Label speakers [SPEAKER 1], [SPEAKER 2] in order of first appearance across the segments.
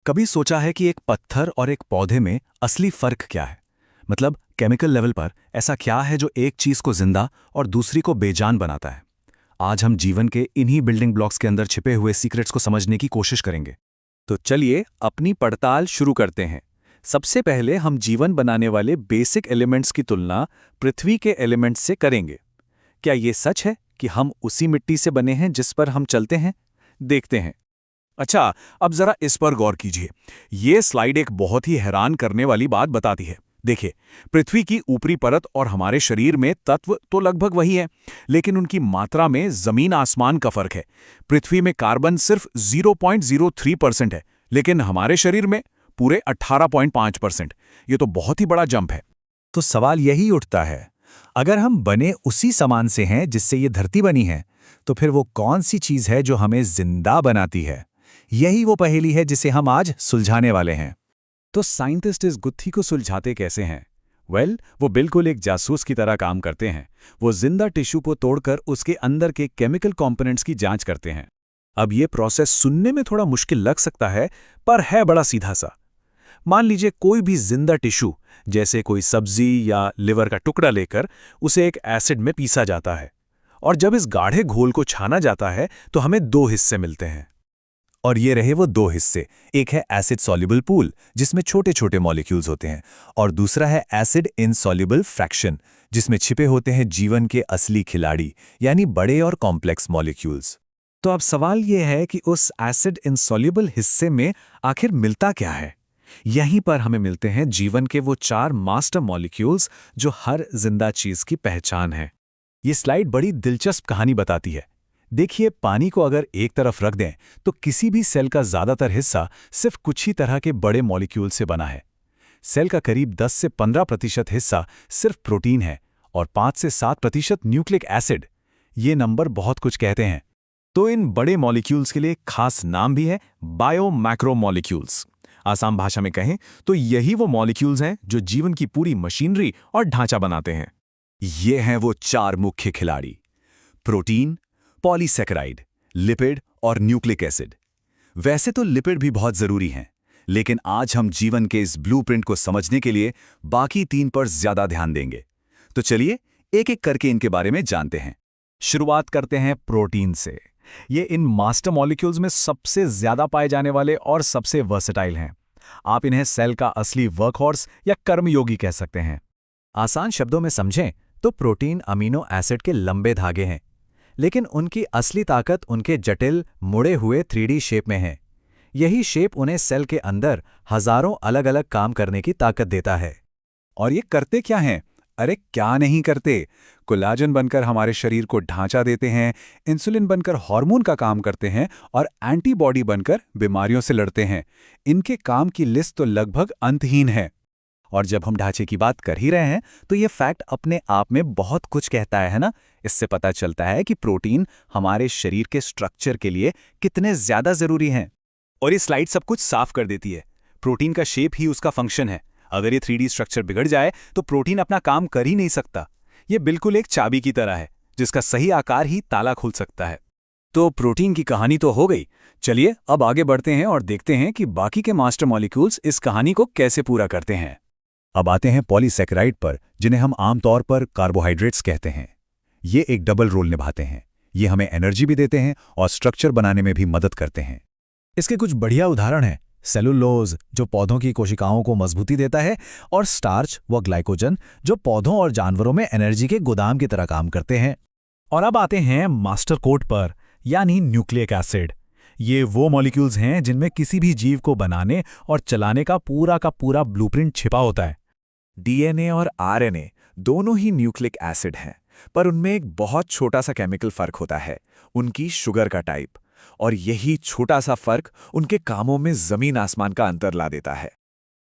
[SPEAKER 1] कभी सोचा है कि एक पत्थर और एक पौधे में असली फर्क क्या है? मतलब केमिकल लेवल पर ऐसा क्या है जो एक चीज को जिंदा और दूसरी को बेजान बनाता है? आज हम जीवन के इन्हीं बिल्डिंग ब्लॉक्स के अंदर छिपे हुए सीक्रेट्स को समझने की कोशिश करेंगे।
[SPEAKER 2] तो चलिए अपनी पड़ताल शुरू करते हैं। सबसे पहले हम जीवन बनाने वाले बेसिक एलिमेंट्स की तुलना पृथ्वी के एलिमेंट्स से करेंगे। क्या ये सच है कि हम उसी मिट्टी से बने हैं जिस पर हम चलते हैं? देखते हैं।
[SPEAKER 1] अच्छा, अब जरा इस पर गौर कीजिए। ये स्लाइड एक बहुत ही हैरान करने वाली बात बताती है। देखिए, पृथ्वी की ऊपरी परत और हमारे शरीर में तत्व तो लगभग वही है, लेकिन उनकी मात्रा में जमीन आसमान का फर्क है। पृथ्वी में कार्बन सिर्फ 0.03% है, लेकिन हमारे शरीर में पूरे 18.5%। ये तो बहुत ही बड़ा जंप है।
[SPEAKER 3] तो सवाल यही उठता है, अगर हम बने उसी सामान से हैं जिससे ये धरती बनी है, तो फिर वो कौन सी चीज है जो हमें जिंदा बनाती है? यही वो पहेली है जिसे हम आज सुलझाने वाले हैं।
[SPEAKER 2] तो साइंटिस्ट इस गुत्थी को सुलझाते कैसे हैं? वो बिल्कुल एक जासूस की तरह काम करते हैं। वो जिंदा टिश्यू को तोड़कर उसके अंदर के केमिकल कंपोनेंट्स की जांच करते हैं। अब ये प्रोसेस सुनने में थोड़ा मुश्किल लग सकता है, पर है बड़ा सीधा सा। मान लीजिए कोई भी जिंदा टिश्यू, जैसे कोई सब्जी या लिवर का टुकड़ा लेकर उसे एक एसिड में पीसा जाता है, और जब इस गाढ़े घोल को छाना जाता है तो हमें दो हिस्से मिलते हैं।
[SPEAKER 3] और ये रहे वो दो हिस्से। एक है एसिड सॉल्युबल पूल, जिसमें छोटे छोटे मॉलिक्यूल्स होते हैं, और दूसरा है एसिड इनसॉल्युबल फ्रैक्शन, जिसमें छिपे होते हैं जीवन के असली खिलाड़ी, यानी बड़े और कॉम्प्लेक्स मॉलिक्यूल्स।
[SPEAKER 2] तो अब सवाल ये है कि उस एसिड इनसॉल्युबल हिस्से में आखिर मिलता क्या है? यहीं पर हमें मिलते हैं जीवन के वो 4 मास्टर मॉलिक्यूल्स जो हर जिंदा चीज की पहचान है।
[SPEAKER 3] ये स्लाइड बड़ी दिलचस्प कहानी बताती है। देखिए, पानी को अगर एक तरफ रख दें तो किसी भी सेल का ज्यादातर हिस्सा सिर्फ कुछ ही तरह के बड़े मॉलिक्यूल से बना है। सेल का करीब 10 से 15% हिस्सा सिर्फ प्रोटीन है और 5 से 7% न्यूक्लिक एसिड। ये नंबर बहुत कुछ कहते हैं। तो इन बड़े मॉलिक्यूल्स के लिए खास नाम भी है, बायो मैक्रो मॉलिक्यूल्स। आसान भाषा में कहें तो यही वो मॉलिक्यूल्स हैं जो जीवन की पूरी मशीनरी और ढांचा बनाते हैं। ये हैं वो 4 मुख्य खिलाड़ी: प्रोटीन, पॉलीसैकेराइड, लिपिड और न्यूक्लिक एसिड। वैसे तो लिपिड भी बहुत जरूरी हैं, लेकिन आज हम जीवन के इस ब्लूप्रिंट को समझने के लिए बाकी 3 पर ज्यादा ध्यान देंगे। तो चलिए एक एक करके इनके बारे में जानते हैं। शुरुआत करते हैं प्रोटीन से। ये इन मास्टर मॉलिक्यूल्स में सबसे ज्यादा पाए जाने वाले और सबसे वर्सेटाइल हैं। आप इन्हें सेल का असली वर्कहॉर्स या कर्मयोगी कह सकते हैं। आसान शब्दों में समझें तो प्रोटीन अमीनो एसिड के लंबे धागे हैं, लेकिन उनकी असली ताकत उनके जटिल मुड़े हुए 3D शेप में है। यही शेप उन्हें सेल के अंदर हजारों अलग अलग काम करने की ताकत देता है। और ये करते क्या हैं? अरे क्या नहीं करते! कोलाजन बनकर हमारे शरीर को ढांचा देते हैं, इंसुलिन बनकर हार्मोन का काम करते हैं, और एंटीबॉडी बनकर बीमारियों से लड़ते हैं। इनके काम की लिस्ट तो लगभग अंतहीन है। और जब हम ढांचे की बात कर ही रहे हैं तो ये फैक्ट अपने आप में बहुत कुछ कहता है ना? इससे पता चलता है कि प्रोटीन हमारे शरीर के स्ट्रक्चर के लिए कितने ज्यादा जरूरी हैं। और ये स्लाइड सब कुछ साफ कर देती है। प्रोटीन का शेप ही उसका फंक्शन है। अगर ये 3D स्ट्रक्चर बिगड़ जाए तो प्रोटीन अपना काम कर ही नहीं सकता। ये बिल्कुल एक चाबी की तरह है, जिसका सही आकार ही ताला खोल सकता है। तो प्रोटीन की कहानी तो हो गई। चलिए अब आगे बढ़ते हैं और देखते हैं कि बाकी के मास्टर मॉलिक्यूल्स इस कहानी को कैसे पूरा करते हैं। अब आते हैं पॉलीसैकेराइड पर, जिन्हें हम आमतौर पर कार्बोहाइड्रेट्स कहते हैं। ये एक डबल रोल निभाते हैं। ये हमें एनर्जी भी देते हैं और स्ट्रक्चर बनाने में भी मदद करते हैं। इसके कुछ बढ़िया उदाहरण हैं। सेलुलोज, जो पौधों की कोशिकाओं को मजबूती देता है, और स्टार्च व ग्लाइकोजन, जो पौधों और जानवरों में एनर्जी के गोदाम की तरह काम करते हैं। और अब आते हैं मास्टर कोड पर, यानी न्यूक्लिक एसिड। ये वो मॉलिक्यूल्स हैं जिनमें किसी भी जीव को बनाने और चलाने का पूरा ब्लूप्रिंट छिपा होता है। डीएनए और आरएनए दोनों ही न्यूक्लिक एसिड हैं, पर उनमें एक बहुत छोटा सा केमिकल फर्क होता है, उनकी शुगर का टाइप। और यही छोटा सा फर्क उनके कामों में जमीन आसमान का अंतर ला देता है।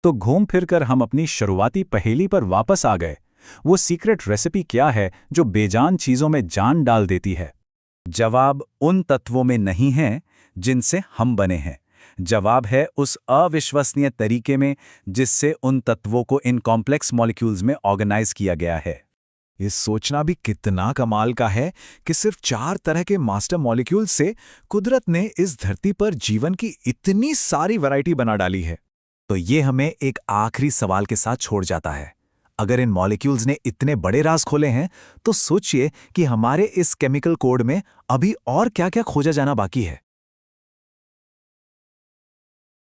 [SPEAKER 3] तो घूम फिरकर हम अपनी शुरुआती पहेली पर वापस आ गए। वो सीक्रेट रेसिपी क्या है जो बेजान चीजों में जान डाल देती है? जवाब उन तत्वों में नहीं है जिनसे हम बने हैं। जवाब है उस अविश्वसनीय तरीके में जिससे उन तत्वों को इन कॉम्प्लेक्स मॉलिक्यूल्स में ऑर्गेनाइज किया गया है। ये सोचना भी कितना कमाल का है कि सिर्फ 4 तरह के मास्टर मॉलिक्यूल से कुदरत ने इस धरती पर जीवन की इतनी सारी वैरायटी बना डाली है। तो ये हमें एक आखिरी सवाल के साथ छोड़ जाता है। अगर इन मॉलिक्यूल्स ने इतने बड़े राज खोले हैं, तो सोचिए कि हमारे इस केमिकल कोड में अभी और क्या-क्या खोजा जाना बाकी है।